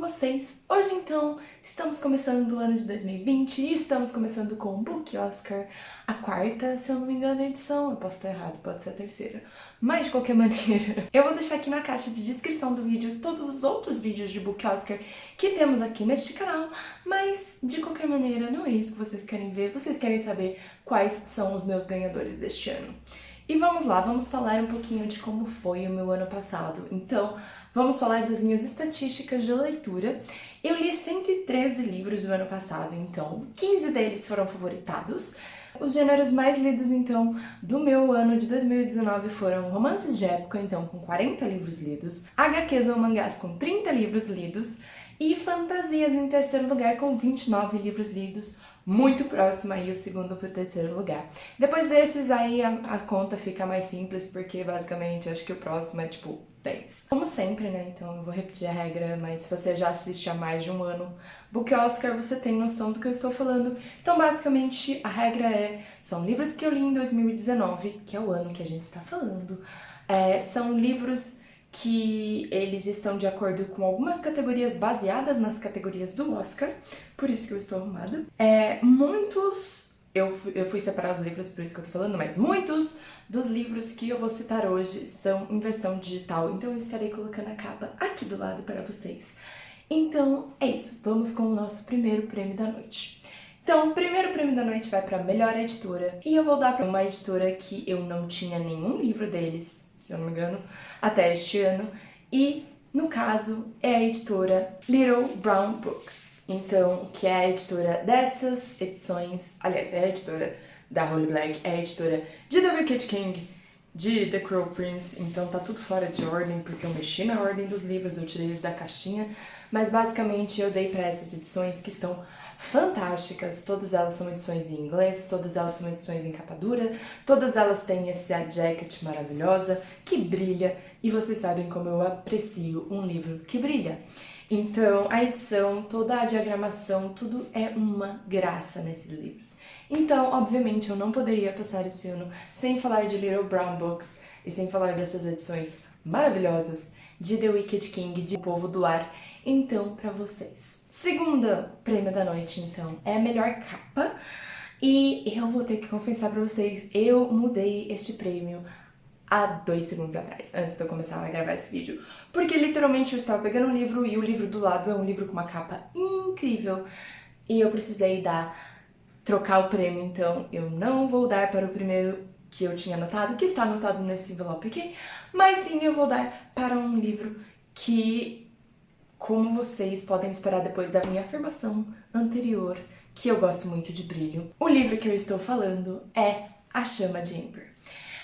vocês? Hoje então estamos começando o ano de 2020 e estamos começando com o Book Oscar, a quarta, se eu não me engano, edição. Eu posso estar errado, pode ser a terceira. Mas de qualquer maneira, eu vou deixar aqui na caixa de descrição do vídeo todos os outros vídeos de Book Oscar que temos aqui neste canal. Mas de qualquer maneira, não é isso que vocês querem ver, vocês querem saber quais são os meus ganhadores deste ano. E vamos lá, vamos falar um pouquinho de como foi o meu ano passado. Então, vamos falar das minhas estatísticas de leitura. Eu li 113 livros no ano passado, então 15 deles foram favoritados. Os gêneros mais lidos, então, do meu ano de 2019 foram romances de época, então, com 40 livros lidos, HQs ou mangás com 30 livros lidos, e fantasias em terceiro lugar com 29 livros lidos, muito próximo aí o segundo pro terceiro lugar. Depois desses aí a conta fica mais simples, porque basicamente acho que o próximo é tipo 10. Como sempre, né, então eu vou repetir a regra, mas se você já assiste há mais de um ano Book Oscar, você tem noção do que eu estou falando. Então basicamente a regra são livros que eu li em 2019, que é o ano que a gente está falando, são livros que eles estão de acordo com algumas categorias baseadas nas categorias do Oscar, por isso que eu estou arrumada. Eu fui separar os livros, por isso que eu tô falando, mas muitos dos livros que eu vou citar hoje são em versão digital, então eu estarei colocando a capa aqui do lado para vocês. Então é isso, vamos com o nosso primeiro prêmio da noite. Então, o primeiro prêmio da noite vai para melhor editora, e eu vou dar para uma editora que eu não tinha nenhum livro deles, se eu não me engano, até este ano, e no caso é a editora Little Brown Books. Então, que é a editora dessas edições, aliás, é a editora da Holly Black, é a editora de The Wicked King, de The Cruel Prince, então tá tudo fora de ordem, porque eu mexi na ordem dos livros, eu tirei eles da caixinha, mas basicamente eu dei para essas edições que estão fantásticas, todas elas são edições em inglês, todas elas são edições em capa dura, todas elas têm essa jacket maravilhosa, que brilha, e vocês sabem como eu aprecio um livro que brilha. Então, a edição, toda a diagramação, tudo é uma graça nesses livros. Então, obviamente, eu não poderia passar esse ano sem falar de Little Brown Books e sem falar dessas edições maravilhosas de The Wicked King, de O Povo do Ar. Então, pra vocês. Segunda prêmio da noite, então, é a melhor capa. E eu vou ter que confessar pra vocês, eu mudei este prêmio há 2 segundos atrás, antes de eu começar a gravar esse vídeo. Porque literalmente eu estava pegando um livro e o livro do lado é um livro com uma capa incrível. E eu precisei trocar o prêmio, então eu não vou dar para o primeiro que eu tinha anotado, que está anotado nesse envelope aqui, mas sim eu vou dar para um livro que, como vocês podem esperar depois da minha afirmação anterior, que eu gosto muito de brilho. O livro que eu estou falando é A Chama de Amber.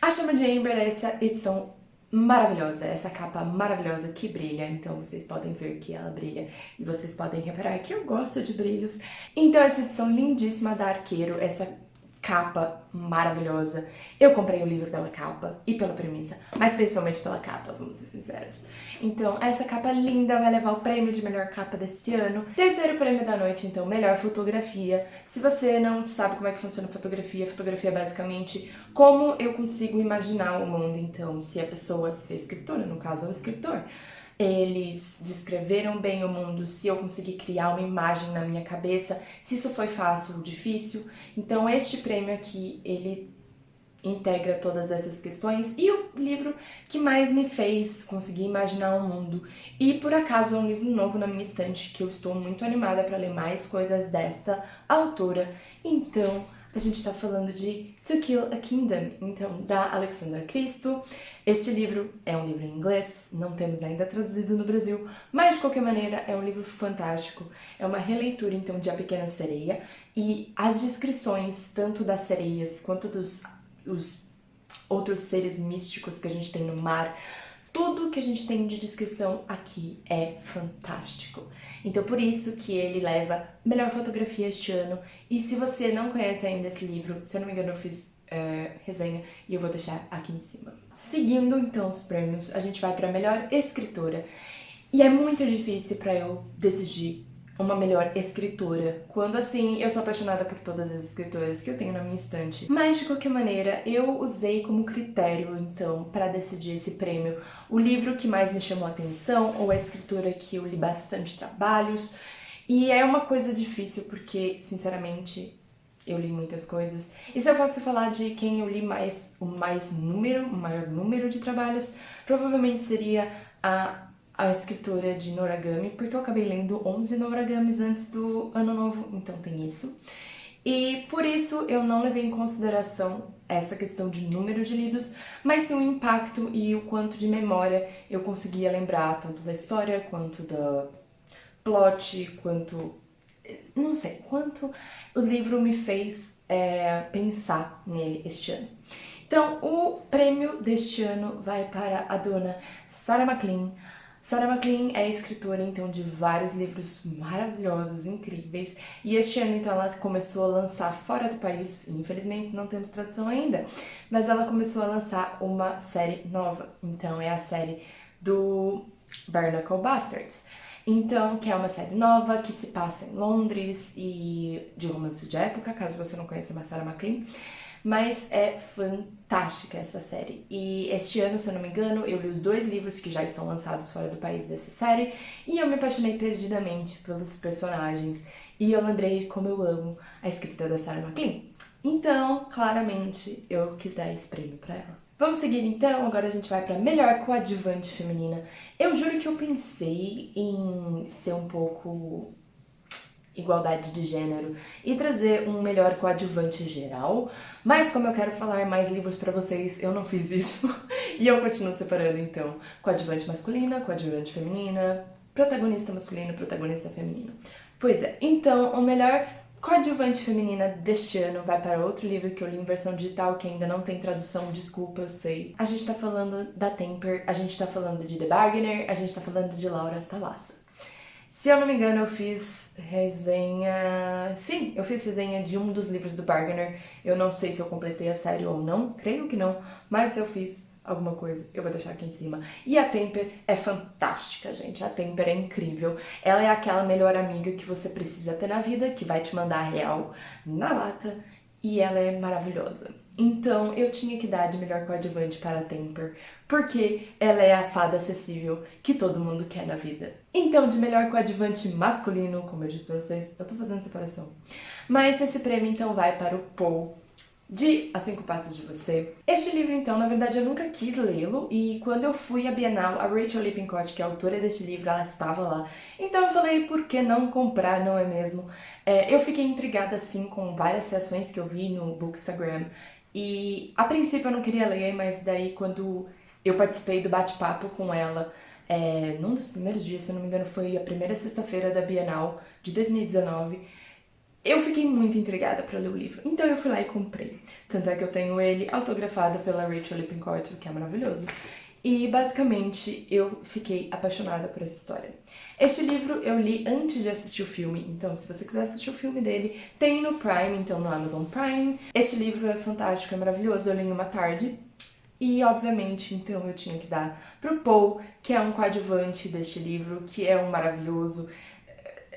A Chama de Amber é essa edição maravilhosa, essa capa maravilhosa que brilha, então vocês podem ver que ela brilha e vocês podem reparar que eu gosto de brilhos. Então essa edição lindíssima da Arqueiro, essa capa maravilhosa. Eu comprei o livro pela capa e pela premissa, mas principalmente pela capa, vamos ser sinceros. Então essa capa linda vai levar o prêmio de melhor capa deste ano. Terceiro prêmio da noite, então, melhor fotografia. Se você não sabe como é que funciona fotografia é basicamente como eu consigo imaginar o mundo. Então, se a pessoa, se a escritora, no caso, é o escritor, eles descreveram bem o mundo, se eu consegui criar uma imagem na minha cabeça, se isso foi fácil ou difícil. Então este prêmio aqui, ele integra todas essas questões e o livro que mais me fez conseguir imaginar o mundo. E por acaso é um livro novo na minha estante que eu estou muito animada para ler mais coisas desta autora. Então, a gente tá falando de To Kill a Kingdom, então, da Alexandra Christo. Este livro é um livro em inglês, não temos ainda traduzido no Brasil, mas de qualquer maneira é um livro fantástico. É uma releitura, então, de A Pequena Sereia, e as descrições, tanto das sereias quanto dos outros seres místicos que a gente tem no mar, tudo que a gente tem de descrição aqui é fantástico. Então por isso que ele leva melhor fotografia este ano. E se você não conhece ainda esse livro, se eu não me engano eu fiz resenha e eu vou deixar aqui em cima. Seguindo então os prêmios, a gente vai para melhor escritora. E é muito difícil para eu decidir uma melhor escritora. Quando assim, eu sou apaixonada por todas as escritoras que eu tenho na minha estante. Mas de qualquer maneira, eu usei como critério então para decidir esse prêmio o livro que mais me chamou a atenção ou a escritora que eu li bastante trabalhos. E é uma coisa difícil porque, sinceramente, eu li muitas coisas. E se eu fosse falar de quem eu li o maior número de trabalhos, provavelmente seria a escritora de Noragami, porque eu acabei lendo 11 Noragamis antes do ano novo, então tem isso. E por isso eu não levei em consideração essa questão de número de lidos, mas sim o impacto e o quanto de memória eu conseguia lembrar, tanto da história quanto da plot, quanto não sei, quanto o livro me fez pensar nele este ano. Então, o prêmio deste ano vai para a dona Sarah MacLean. Sarah MacLean é escritora, então, de vários livros maravilhosos, incríveis. E este ano, então, ela começou a lançar fora do país. Infelizmente, não temos tradução ainda. Mas ela começou a lançar uma série nova. Então, é a série do Barnacle Bastards. Então, que é uma série nova, que se passa em Londres e de romance de época, caso você não conheça a Sarah MacLean. Mas é fantástica essa série. E este ano, se eu não me engano, eu li os 2 livros que já estão lançados fora do país dessa série. E eu me apaixonei perdidamente pelos personagens. E eu lembrei como eu amo a escrita da Sarah MacLean. Então, claramente, eu quis dar esse prêmio pra ela. Vamos seguir então, agora a gente vai pra melhor coadjuvante feminina. Eu juro que eu pensei em ser um pouco igualdade de gênero e trazer um melhor coadjuvante geral, mas como eu quero falar mais livros pra vocês, eu não fiz isso. E eu continuo separando então coadjuvante masculina, coadjuvante feminina, protagonista masculino, protagonista feminino. Pois é, então o melhor coadjuvante feminina deste ano vai para outro livro que eu li em versão digital, que ainda não tem tradução, desculpa, eu sei. A gente tá falando da Temper, a gente tá falando de The Bargainer, a gente tá falando de Laura Thalassa. Se eu não me engano, eu fiz resenha... Sim, eu fiz resenha de um dos livros do Bargainer. Eu não sei se eu completei a série ou não, creio que não, mas se eu fiz alguma coisa, eu vou deixar aqui em cima. E a Temper é fantástica, gente. A Temper é incrível. Ela é aquela melhor amiga que você precisa ter na vida, que vai te mandar a real na lata, e ela é maravilhosa. Então, eu tinha que dar de melhor coadjuvante para a Temper, porque ela é a fada acessível que todo mundo quer na vida. Então, de melhor coadjuvante masculino, como eu disse pra vocês, eu tô fazendo separação. Mas esse prêmio, então, vai para o Paul, de A 5 Passos de Você. Este livro, então, na verdade, eu nunca quis lê-lo, e quando eu fui à Bienal, a Rachel Lippincott, que é a autora deste livro, ela estava lá. Então eu falei, por que não comprar, não é mesmo? Eu fiquei intrigada, assim, com várias reações que eu vi no Bookstagram, e a princípio eu não queria ler, mas daí quando eu participei do bate-papo com ela, num dos primeiros dias, se eu não me engano, foi a primeira sexta-feira da Bienal de 2019, eu fiquei muito intrigada para ler o livro, então eu fui lá e comprei. Tanto é que eu tenho ele autografado pela Rachel Lippincott, o que é maravilhoso. E basicamente eu fiquei apaixonada por essa história. Este livro eu li antes de assistir o filme, então se você quiser assistir o filme dele, tem no Prime, então no Amazon Prime. Este livro é fantástico, é maravilhoso, eu li em uma tarde. E, obviamente, então eu tinha que dar pro Paul, que é um coadjuvante deste livro, que é um maravilhoso.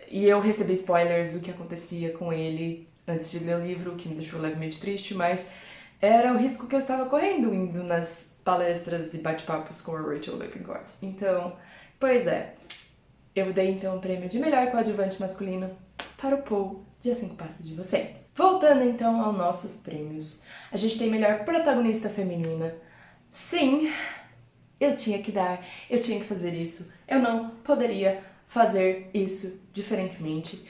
E eu recebi spoilers do que acontecia com ele antes de ler o livro, o que me deixou levemente triste, mas era o risco que eu estava correndo indo nas palestras e bate-papos com a Rachel Lippincott. Então, pois é, eu dei então o prêmio de melhor coadjuvante masculino para o Paul de A 5 Passos de Você. Voltando então aos nossos prêmios, a gente tem melhor protagonista feminina. Sim, eu tinha que dar, eu tinha que fazer isso, eu não poderia fazer isso diferentemente.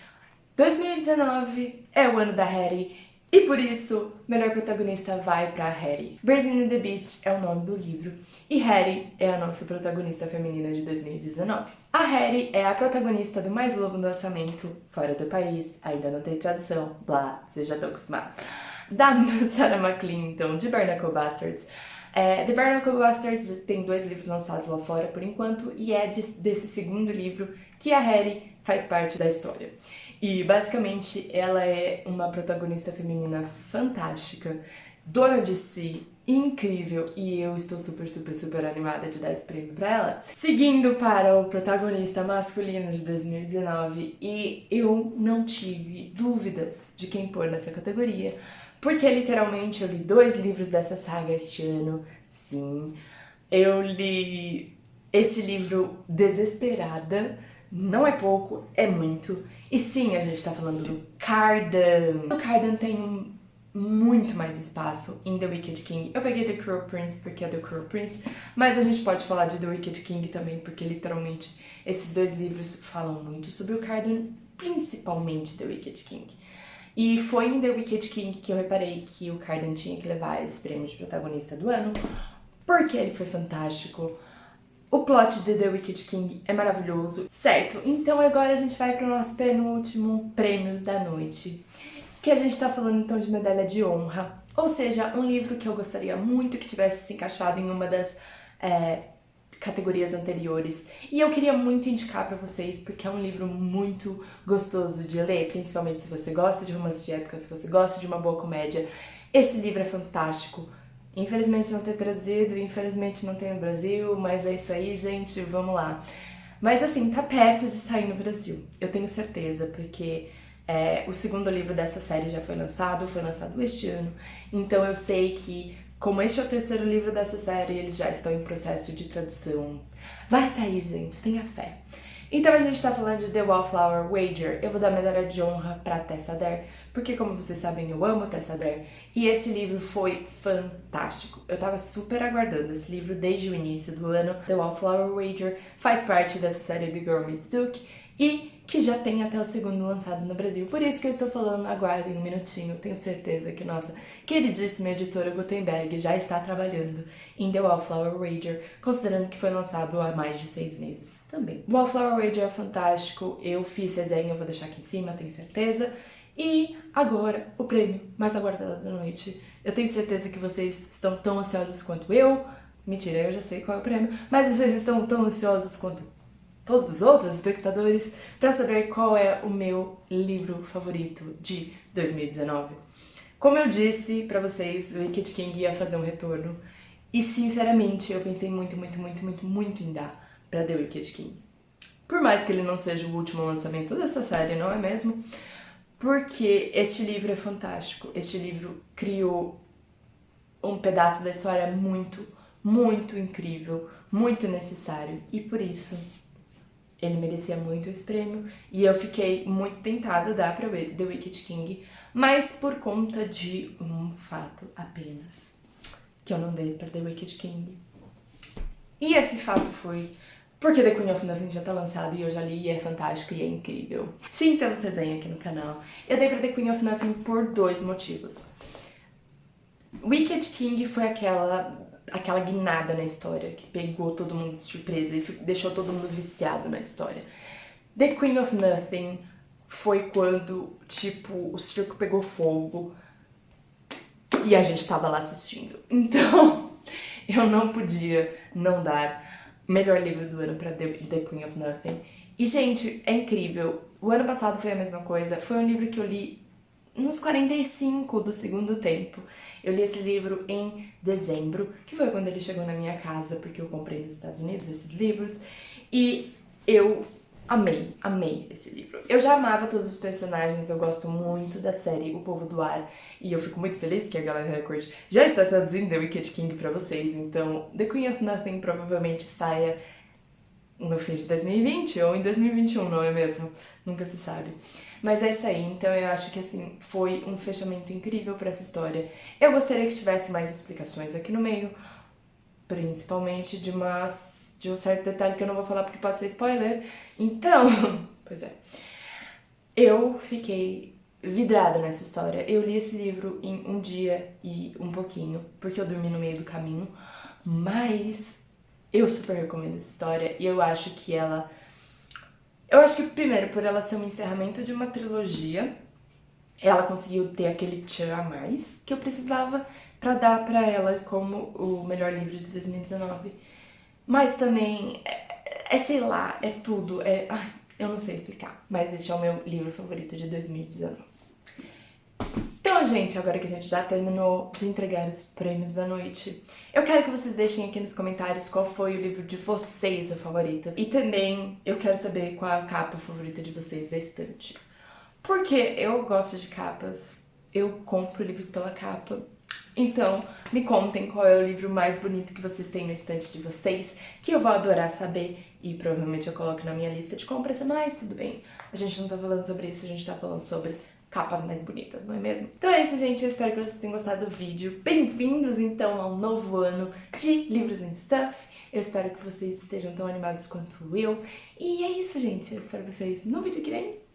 2019 é o ano da Hattie e por isso, melhor protagonista vai pra Hattie. Brazen and the Beast é o nome do livro e Hattie é a nossa protagonista feminina de 2019. A Hattie é a protagonista do mais novo lançamento fora do país, ainda não tem tradução, blá, vocês já estão acostumados, da Sarah MacLean, então, de Barnacle Bastards. The Barnacle Bastards tem 2 livros lançados lá fora por enquanto e é desse segundo livro que a Hattie faz parte da história. E basicamente ela é uma protagonista feminina fantástica dona de si, incrível, e eu estou super, super, super animada de dar esse prêmio pra ela. Seguindo para o protagonista masculino de 2019, e eu não tive dúvidas de quem pôr nessa categoria, porque literalmente eu li 2 livros dessa saga este ano, sim. Eu li este livro desesperada, não é pouco, é muito. E sim, a gente tá falando do Cardan. O Cardan tem muito mais espaço em The Wicked King. Eu peguei The Cruel Prince porque é The Cruel Prince, mas a gente pode falar de The Wicked King também, porque literalmente esses 2 livros falam muito sobre o Cardan, principalmente The Wicked King. E foi em The Wicked King que eu reparei que o Cardan tinha que levar esse prêmio de protagonista do ano, porque ele foi fantástico. O plot de The Wicked King é maravilhoso. Certo, então agora a gente vai para o nosso penúltimo prêmio da noite, que a gente tá falando então de medalha de honra, ou seja, um livro que eu gostaria muito que tivesse se encaixado em uma das categorias anteriores. E eu queria muito indicar pra vocês, porque é um livro muito gostoso de ler, principalmente se você gosta de romance de época, se você gosta de uma boa comédia. Esse livro é fantástico. Infelizmente não ter trazido, infelizmente não tem no Brasil, mas é isso aí, gente, vamos lá. Mas assim, tá perto de sair no Brasil, eu tenho certeza, porque o segundo livro dessa série já foi lançado este ano, então eu sei que, como este é o terceiro livro dessa série, eles já estão em processo de tradução. Vai sair, gente, tenha fé. Então a gente tá falando de The Wallflower Wager. Eu vou dar medalha de honra pra Tessa Dare, porque como vocês sabem, eu amo Tessa Dare. E esse livro foi fantástico. Eu tava super aguardando esse livro desde o início do ano. The Wallflower Wager faz parte dessa série The Girl Meets Duke e que já tem até o segundo lançado no Brasil. Por isso que eu estou falando, aguardem um minutinho. Tenho certeza que nossa queridíssima editora Gutenberg já está trabalhando em The Wallflower Wager, considerando que foi lançado há mais de 6 meses também. Wallflower Wager é fantástico, eu fiz resenha, eu vou deixar aqui em cima, tenho certeza. E agora, o prêmio mais aguardado da noite. Eu tenho certeza que vocês estão tão ansiosos quanto eu. Mentira, eu já sei qual é o prêmio, mas vocês estão tão ansiosos quanto todos os outros espectadores para saber qual é o meu livro favorito de 2019. Como eu disse pra vocês, o Wicked King ia fazer um retorno e sinceramente eu pensei muito, muito, muito, muito, muito em dar pra The Wicked King. Por mais que ele não seja o último lançamento dessa série, não é mesmo? Porque este livro é fantástico. Este livro criou um pedaço da história muito, muito incrível, muito necessário e por isso ele merecia muito esse prêmio e eu fiquei muito tentada a dar pra The Wicked King, mas por conta de um fato apenas, que eu não dei pra The Wicked King. E esse fato foi porque The Queen of Nothing já tá lançado e eu já li e é fantástico e é incrível. Sim, temos resenha aqui no canal. Eu dei pra The Queen of Nothing por 2 motivos. Wicked King foi aquela guinada na história que pegou todo mundo de surpresa e deixou todo mundo viciado na história. The Queen of Nothing foi quando, tipo, o circo pegou fogo e a gente tava lá assistindo. Então, eu não podia não dar melhor livro do ano pra The Queen of Nothing. E, gente, é incrível. O ano passado foi a mesma coisa. Foi um livro que eu li nos 45 do segundo tempo. Eu li esse livro em dezembro, que foi quando ele chegou na minha casa, porque eu comprei nos Estados Unidos esses livros, e eu amei esse livro. Eu já amava todos os personagens, eu gosto muito da série O Povo do Ar, e eu fico muito feliz que a Galera Record já está traduzindo The Wicked King pra vocês, então The Queen of Nothing provavelmente saia no fim de 2020 ou em 2021, não é mesmo? Nunca se sabe. Mas é isso aí, então eu acho que assim, foi um fechamento incrível pra essa história. Eu gostaria que tivesse mais explicações aqui no meio, principalmente de um certo detalhe que eu não vou falar porque pode ser spoiler. Então, pois é. Eu fiquei vidrada nessa história. Eu li esse livro em um dia e um pouquinho, porque eu dormi no meio do caminho, mas eu super recomendo essa história e eu acho que ela... Eu acho que, primeiro, por ela ser um encerramento de uma trilogia, ela conseguiu ter aquele tchan a mais que eu precisava pra dar pra ela como o melhor livro de 2019. Mas também, sei lá, é tudo, eu não sei explicar, mas este é o meu livro favorito de 2019. Então a Então, gente, agora que a gente já terminou de entregar os prêmios da noite, eu quero que vocês deixem aqui nos comentários qual foi o livro de vocês o favorito. E também eu quero saber qual é a capa favorita de vocês da estante. Porque eu gosto de capas, eu compro livros pela capa. Então, me contem qual é o livro mais bonito que vocês têm na estante de vocês, que eu vou adorar saber e provavelmente eu coloco na minha lista de compras, mas tudo bem. A gente não tá falando sobre isso, a gente tá falando sobre capas mais bonitas, não é mesmo? Então é isso, gente, eu espero que vocês tenham gostado do vídeo. Bem-vindos, então, ao novo ano de Livros and Stuff. Eu espero que vocês estejam tão animados quanto eu. E é isso, gente, eu espero vocês no vídeo que vem.